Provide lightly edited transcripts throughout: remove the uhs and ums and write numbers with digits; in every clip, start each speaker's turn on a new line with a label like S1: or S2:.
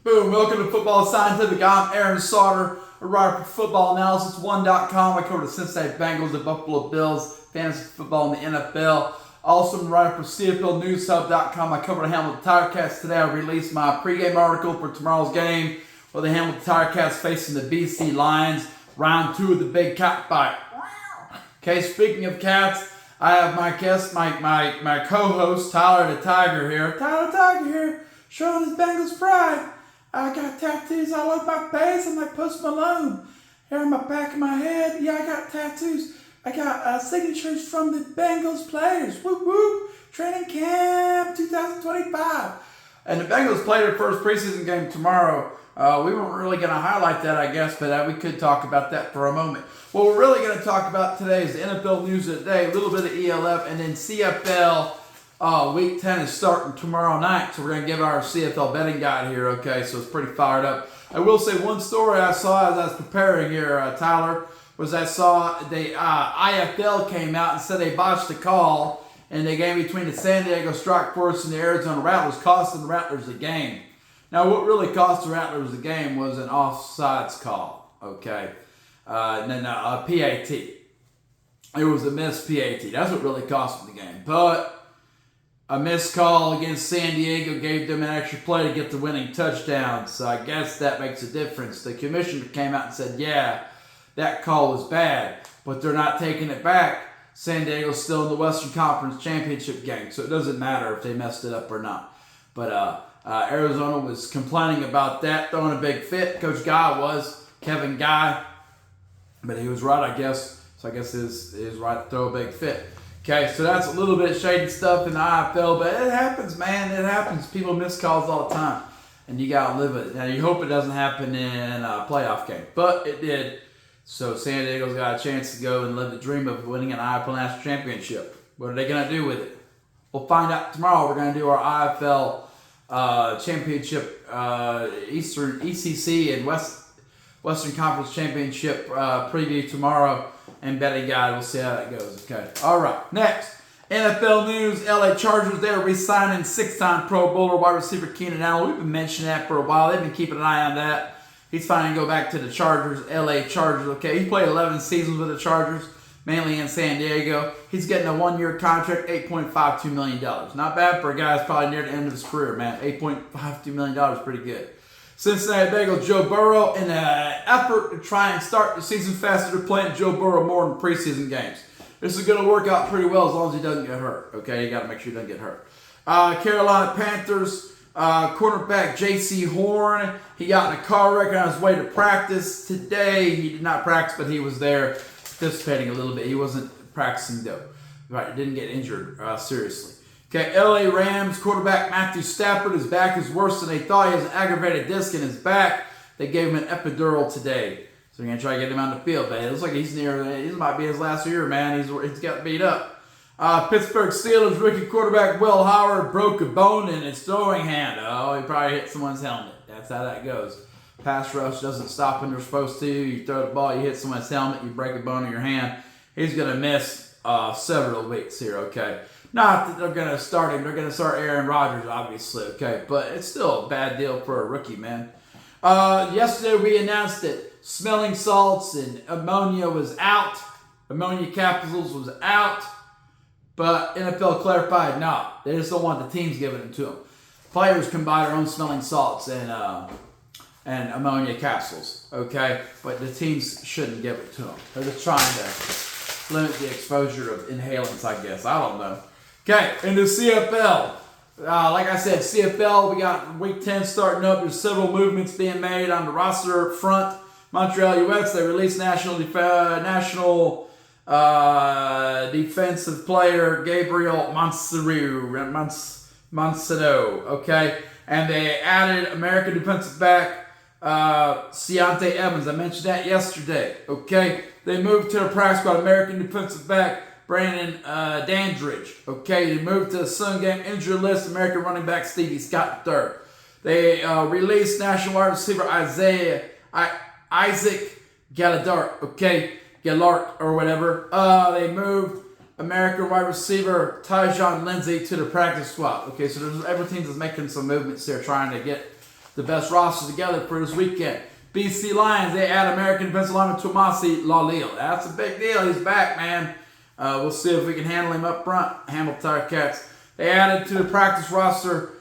S1: Boom, welcome to Football Scientific. I'm Aaron Sauter, a writer for FootballAnalysis1.com. I cover the Cincinnati Bengals, the Buffalo Bills, fantasy football, and the NFL. Also, I'm a writer for CFL I cover the Hamilton Tirecats. Today I released my pregame article for tomorrow's game where the Hamilton Tirecats facing the BC Lions, round 2 of the Big Cat Fight. Okay, speaking of cats, I have my guest, my co-host, Tyler the Tiger here. Tyler the Tiger here, showing his Bengals pride. I got tattoos all over my face. I'm like Post Malone. Hair on my back of my head. Yeah, I got tattoos. I got signatures from the Bengals players. Whoop whoop. Training camp 2025. And the Bengals play their first preseason game tomorrow. We weren't really going to highlight that, I guess, but we could talk about that for a moment. What we're really going to talk about today is the NFL news of the day, a little bit of ELF, and then CFL. Week 10 is starting tomorrow night, so we're going to give our CFL betting guide here, okay? So it's pretty fired up. I will say one story I saw as I was preparing here, Tyler, was I saw the IFL came out and said they botched the call in the game between the San Diego Strike Force and the Arizona Rattlers, costing the Rattlers the game. Now, what really cost the Rattlers the game was an offsides call, okay? A PAT. It was a missed PAT. That's what really cost them the game. But a missed call against San Diego gave them an extra play to get the winning touchdown. So I guess that makes a difference. The commissioner came out and said, yeah, that call was bad, but they're not taking it back. San Diego's still in the Western Conference Championship game, so it doesn't matter if they messed it up or not. But Arizona was complaining about that, throwing a big fit. Coach Guy was, Kevin Guy, but he was right, I guess. So I guess it is right to throw a big fit. Okay, so that's a little bit of shady stuff in the IFL, but it happens, man. It happens. People miss calls all the time, and you got to live with it. Now, you hope it doesn't happen in a playoff game, but it did. So San Diego's got a chance to go and live the dream of winning an IFL National Championship. What are they going to do with it? We'll find out tomorrow. We're going to do our IFL Championship, Eastern ECC and Western Conference Championship preview tomorrow. And betting guide, we'll see how that goes. Okay. All right. Next, NFL news. LA Chargers, they're re-signing 6-time Pro Bowler wide receiver Keenan Allen. We've been mentioning that for a while. They've been keeping an eye on that. He's finally going to go back to the Chargers, LA Chargers. Okay. He played 11 seasons with the Chargers, mainly in San Diego. He's getting a 1-year contract, $8.52 million. Not bad for a guy that's probably near the end of his career, man. $8.52 million is pretty good. Cincinnati Bengals, Joe Burrow, in an effort to try and start the season faster, they're playing Joe Burrow more in preseason games. This is going to work out pretty well as long as he doesn't get hurt. Okay, you got to make sure he doesn't get hurt. Carolina Panthers, cornerback J.C. Horn, he got in a car wreck on his way to practice today. He did not practice, but he was there participating a little bit. He wasn't practicing, though. Right, didn't get injured seriously. Okay, LA Rams quarterback Matthew Stafford, his back is worse than they thought. He has an aggravated disc in his back. They gave him an epidural today. So they're going to try to get him on the field. But it looks like this might be his last year, man. He's got beat up. Pittsburgh Steelers rookie quarterback Will Howard broke a bone in his throwing hand. Oh, he probably hit someone's helmet. That's how that goes. Pass rush doesn't stop when they're supposed to. You throw the ball, you hit someone's helmet, you break a bone in your hand. He's going to miss several weeks here, okay? Not that they're going to start him. They're going to start Aaron Rodgers, obviously, okay? But it's still a bad deal for a rookie, man. Yesterday we announced that smelling salts and ammonia was out. Ammonia capsules was out. But NFL clarified, no. They just don't want the teams giving it to them. Players can buy their own smelling salts and ammonia capsules, okay? But the teams shouldn't give it to them. They're just trying to limit the exposure of inhalants, I guess. I don't know. Okay, into CFL. Like I said, CFL, we got Week 10 starting up. There's several movements being made on the roster front. Montreal US, they released national defensive player Gabriel Moncedo, okay? And they added American defensive back Ciante Evans. I mentioned that yesterday, okay? They moved to the practice squad American defensive back Brandon Dandridge. Okay, they moved to the Sun Game injury list. American running back Stevie Scott III. They released national wide receiver Isaac Gallagher. Okay, Gallart or whatever. They moved American wide receiver Tyjon Lindsey to the practice squad. Okay, so every team is making some movements here, trying to get the best roster together for this weekend. BC Lions, they add American defensive lineman Tomasi Lalil. That's a big deal. He's back, man. We'll see if we can handle him up front. Hamilton Tiger Cats. They added to the practice roster,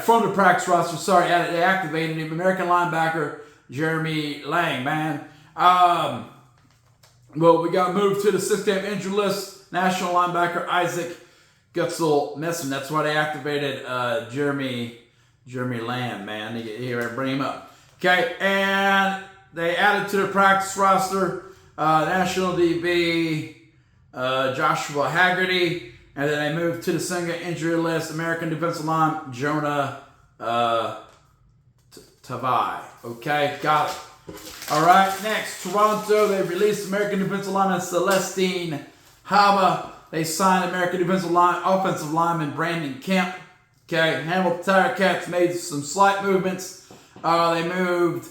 S1: from the practice roster, they activated him, American linebacker Jeremy Lang, man. Well, we got moved to the 6-game injury list. National linebacker Isaac Gutzel Messon. That's why they activated Jeremy Lang, man. Here, bring him up. Okay, and they added to the practice roster National DB Joshua Haggerty, and then they moved to the single injury list American defensive line Jonah Tavai. Okay, got it. All right, next, Toronto, they released American defensive lineman Celestine Haba. They signed American offensive lineman Brandon Kemp. Okay, Hamilton Tiger Cats made some slight movements. They moved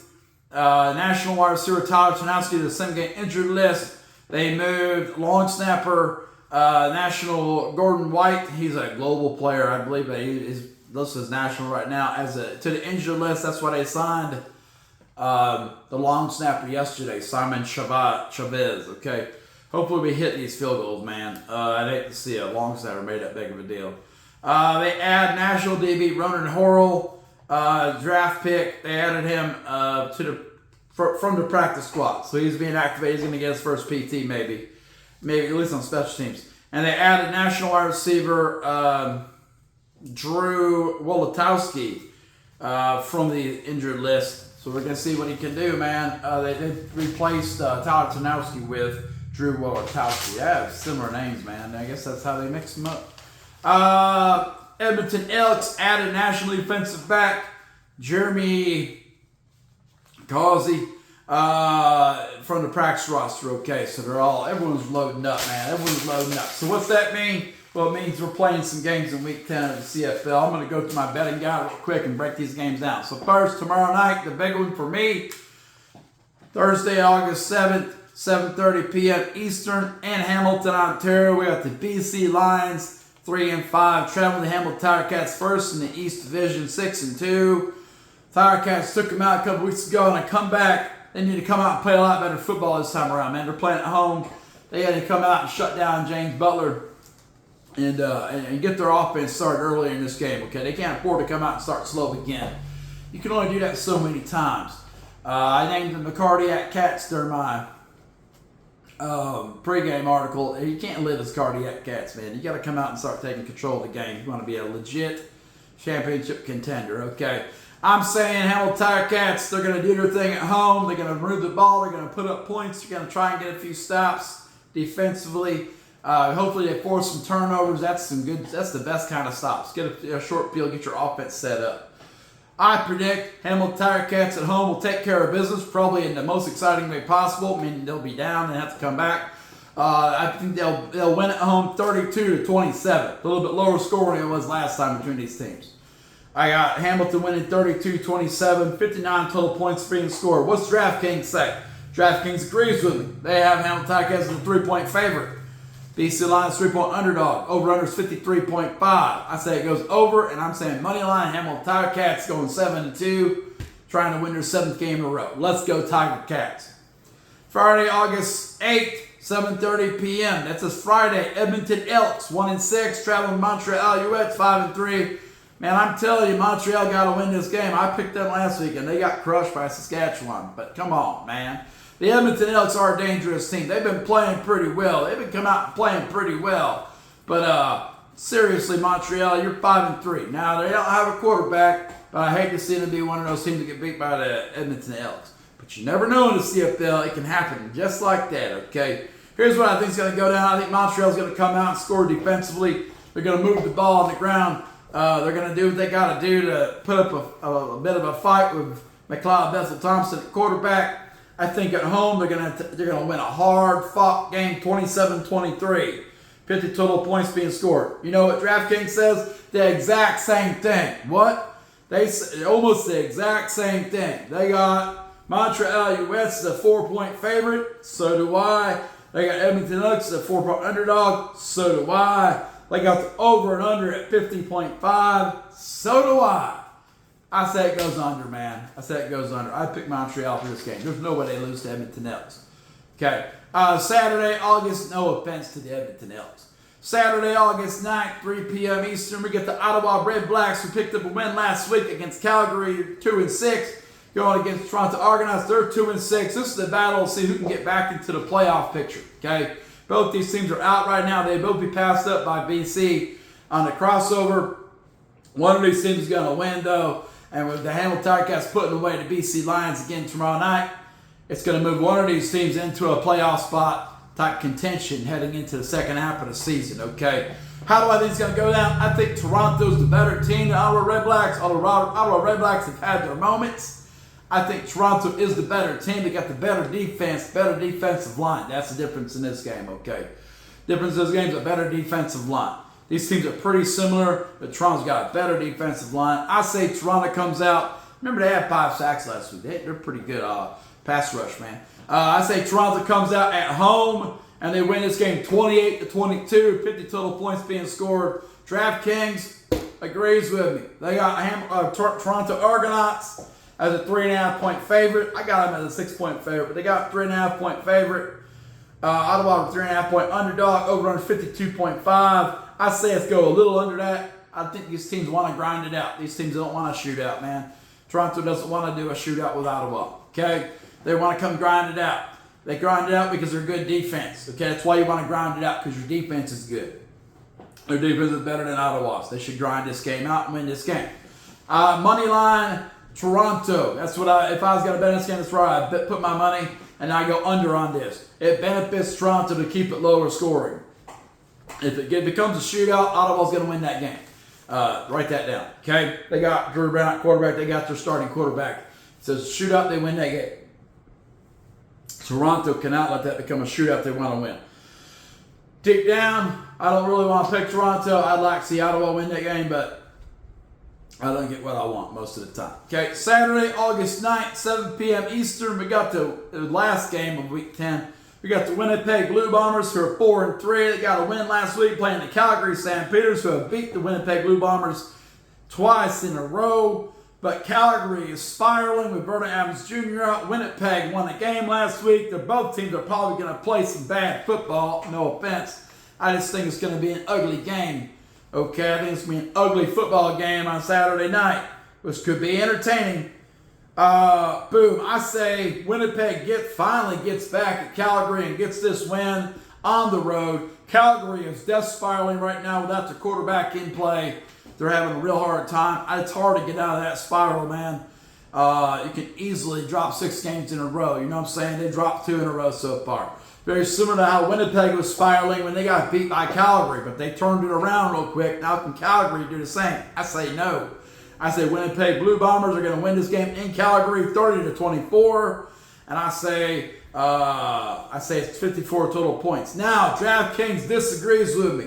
S1: national wide receiver Tyler Tanowski to the same-game injured list. They moved long snapper national Gordon White. He's a global player, I believe, but he's listed as national right now to the injured list. That's why they signed the long snapper yesterday, Simon Chavez. Okay, hopefully we hit these field goals, man. I'd hate to see a long snapper made that big of a deal. They add national DB Ronan Horrell, draft pick. They added him from the practice squad, so he's being activated. He's going to get his first PT, maybe at least on special teams. And they added national wide receiver Drew Wolotowski from the injured list. So we're going to see what he can do, man. They replaced Tyler Tanowski with Drew Wolotowski. Yeah, similar names, man. I guess that's how they mix them up. Edmonton Elks added national defensive back Jeremy Causey from the practice roster. Okay, so everyone's loading up, man. Everyone's loading up. So what's that mean? Well, it means we're playing some games in Week 10 of the CFL. I'm going to go to my betting guide real quick and break these games down. So first, tomorrow night, the big one for me, Thursday, August 7th, 7:30 p.m. Eastern in Hamilton, Ontario. We got the BC Lions, 3-5, traveling the Hamilton Tiger Cats first in the East Division, 6-2. Tiger Cats took them out a couple weeks ago, and I come back. They need to come out and play a lot better football this time around, man. They're playing at home. They had to come out and shut down James Butler and get their offense started earlier in this game, okay? They can't afford to come out and start slow again. You can only do that so many times. I named them the Cardiac Cats during my pregame article. You can't live as Cardiac Cats, man. You got to come out and start taking control of the game. You want to be a legit championship contender, okay? I'm saying Hamilton Tiger Cats, they're going to do their thing at home. They're going to move the ball. They're going to put up points. They're going to try and get a few stops defensively. Hopefully they force some turnovers. That's the best kind of stops. Get a short field, get your offense set up. I predict Hamilton Tiger Cats at home will take care of business, probably in the most exciting way possible. I mean, they'll be down and have to come back. I think they'll win at home 32-27. A little bit lower score than it was last time between these teams. I got Hamilton winning 32-27, 59 total points being scored. What's DraftKings say? DraftKings agrees with me. They have Hamilton Tiger Cats as a 3-point favorite. BC Lions 3-point underdog. Over-under is 53.5. I say it goes over, and I'm saying money line Hamilton Tiger Cats going 7-2, trying to win their 7th game in a row. Let's go Tiger Cats. Friday, August 8th, 7:30 p.m. That's a Friday. Edmonton Elks 1-6, traveling Montreal Alouettes 5-3. Man, I'm telling you, Montreal got to win this game. I picked them last week, and they got crushed by Saskatchewan. But come on, man. The Edmonton Elks are a dangerous team. They've been playing pretty well. They've been coming out and playing pretty well. But seriously, Montreal, you're 5-3. Now, they don't have a quarterback, but I hate to see them be one of those teams that get beat by the Edmonton Elks. But you never know in the CFL. It can happen just like that, okay? Here's what I think is going to go down. I think Montreal's going to come out and score defensively. They're going to move the ball on the ground. They're going to do what they got to do to put up a bit of a fight with McLeod Bethel-Thompson at quarterback. I think at home they're gonna win a hard-fought game, 27-23. 50 total points being scored. You know what DraftKings says? The exact same thing. What? They say almost the exact same thing. They got Montreal Alouettes as a 4-point favorite. So do I. They got Edmonton Elks as a 4-point underdog. So do I. They got the over and under at 50.5. So do I. I say it goes under, man. I say it goes under. I pick Montreal for this game. There's no way they lose to Edmonton Elks. Okay. Saturday, August, no offense to the Edmonton Elks. Saturday, August 9th, 3 p.m. Eastern, we get the Ottawa Red Blacks, who picked up a win last week against Calgary, 2-6, going against Toronto Argonauts. They're 2-6. This is the battle to see who can get back into the playoff picture. Okay, both these teams are out right now. They both be passed up by BC on the crossover. One of these teams is going to win, though, and with the Hamilton Ticats putting away the BC Lions again tomorrow night, it's going to move one of these teams into a playoff spot type contention heading into the second half of the season, okay? How do I think it's going to go down? I think Toronto's the better team. The Ottawa Red Blacks, Ottawa Red Blacks have had their moments. I think Toronto is the better team. They got the better defense, better defensive line. That's the difference in this game, okay? Difference in this game is a better defensive line. These teams are pretty similar, but Toronto's got a better defensive line. I say Toronto comes out. Remember, they had 5 sacks last week. They're pretty good pass rush, man. I say Toronto comes out at home, and they win this game 28-22, 50 total points being scored. DraftKings agrees with me. They got Toronto Argonauts as a 3.5-point favorite. I got them as a 6-point favorite, but they got 3.5-point favorite. Ottawa 3.5-point underdog, over under 52.5. I say let's go a little under that. I think these teams want to grind it out. These teams don't want a shootout, man. Toronto doesn't want to do a shootout with Ottawa, okay? They want to come grind it out. They grind it out because they're good defense. Okay, that's why you want to grind it out, because your defense is good. Their defense is better than Ottawa's. They should grind this game out and win this game. Money line, Toronto. That's what if I was going to bet this game, that's where I put my money, and I go under on this. It benefits Toronto to keep it lower scoring. If it becomes a shootout, Ottawa's going to win that game. Write that down. Okay, they got Drew Brown at quarterback. They got their starting quarterback. It says shootout, they win that game. Toronto cannot let that become a shootout. They want to win. Deep down, I don't really want to pick Toronto. I'd like to see Ottawa win that game, but I don't get what I want most of the time. Okay, Saturday, August 9th, 7 p.m. Eastern. We got the last game of Week 10. We got the Winnipeg Blue Bombers, who are 4-3. They got a win last week playing the Calgary Stampeders, who have beat the Winnipeg Blue Bombers twice in a row. But Calgary is spiraling with Vernon Adams Jr. out. Winnipeg won a game last week. Both teams are probably going to play some bad football. No offense. I just think it's going to be an ugly game. Okay, I think it's going to be an ugly football game on Saturday night, which could be entertaining. Boom. I say Winnipeg finally gets back at Calgary and gets this win on the road. Calgary is death spiraling right now without the quarterback in play. They're having a real hard time. It's hard to get out of that spiral, man. You can easily drop 6 games in a row. You know what I'm saying? They dropped 2 in a row so far. Very similar to how Winnipeg was spiraling when they got beat by Calgary, but they turned it around real quick. Now can Calgary do the same? I say no. I say Winnipeg Blue Bombers are going to win this game in Calgary 30-24, and I say it's 54 total points. Now, DraftKings disagrees with me.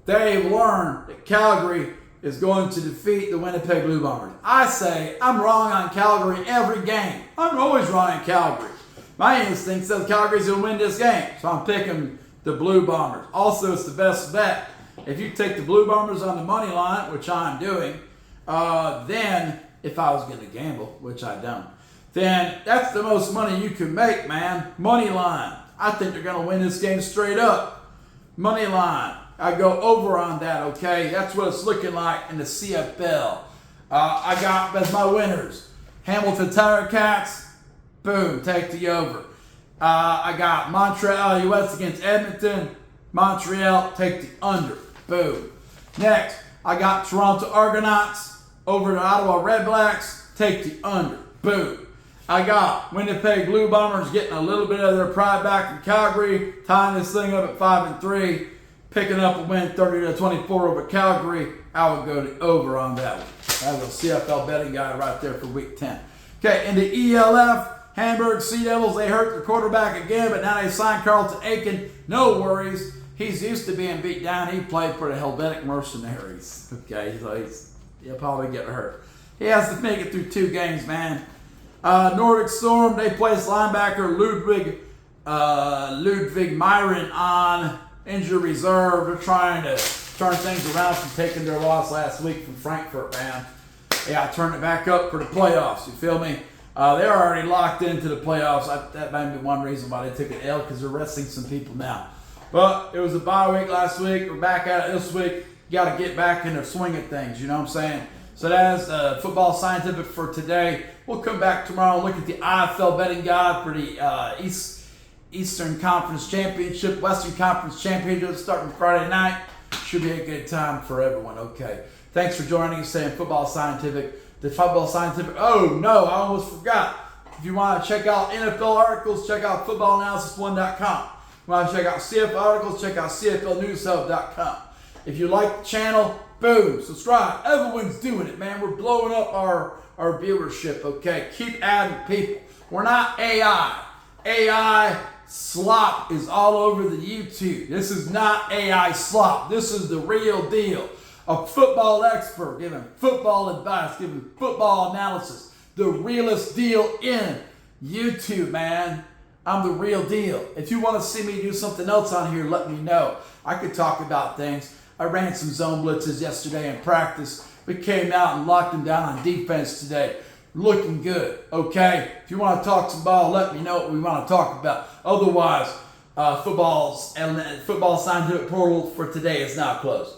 S1: They've learned that Calgary is going to defeat the Winnipeg Blue Bombers. I say I'm wrong on Calgary every game. I'm always wrong on Calgary. My instinct says Calgary's going to win this game, so I'm picking the Blue Bombers. Also, it's the best bet. If you take the Blue Bombers on the money line, which I'm doing, then if I was going to gamble, which I don't, then that's the most money you can make, man. Money line. I think they're going to win this game straight up. Money line. I go over on that, okay? That's what it's looking like in the CFL. I got as my winners. Hamilton Ticats, boom, take the over. I got Montreal US against Edmonton. Montreal, take the under. Boom. Next, I got Toronto Argonauts over the Ottawa Red Blacks. Take the under. Boom. I got Winnipeg Blue Bombers getting a little bit of their pride back in Calgary, tying this thing up at 5-3, picking up a win 30-24 over Calgary. I would go to over on that one. That's a CFL betting guy right there for Week 10. Okay, in the ELF, Hamburg Sea Devils, they hurt their quarterback again, but now they signed Carlton Aiken. No worries. He's used to being beat down. He played for the Helvetic Mercenaries. Okay, so he'll probably get hurt. He has to make it through 2 games, man. Nordic Storm, they placed linebacker Ludwig Myron on injured reserve. They're trying to turn things around from taking their loss last week from Frankfurt, man. they got to turn it back up for the playoffs. You feel me? They're already locked into the playoffs. That might be one reason why they took an L, because they're resting some people now. But it was a bye week last week. We're back at it this week. You got to get back in the swing of things. You know what I'm saying? So that's Football Scientific for today. We'll come back tomorrow and look at the IFL betting guide for the Eastern Conference Championship, Western Conference Championship starting Friday night. Should be a good time for everyone. Okay. Thanks for joining us today in Football Scientific. The Football Scientific. Oh, no, I almost forgot. If you want to check out NFL articles, check out footballanalysis1.com. If you want to check out CFL articles, check out CFLnewshub.com. If you like the channel, boom, subscribe. Everyone's doing it, man. We're blowing up our viewership, okay? Keep adding people. We're not AI. AI slop is all over the YouTube. This is not AI slop. This is the real deal. A football expert giving football advice, giving football analysis. The realest deal in YouTube, man. I'm the real deal. If you want to see me do something else on here, let me know. I could talk about things. I ran some zone blitzes yesterday in practice. We came out and locked them down on defense today. Looking good, okay? If you want to talk some ball, let me know what we want to talk about. Otherwise, football scientific portal for today is now closed.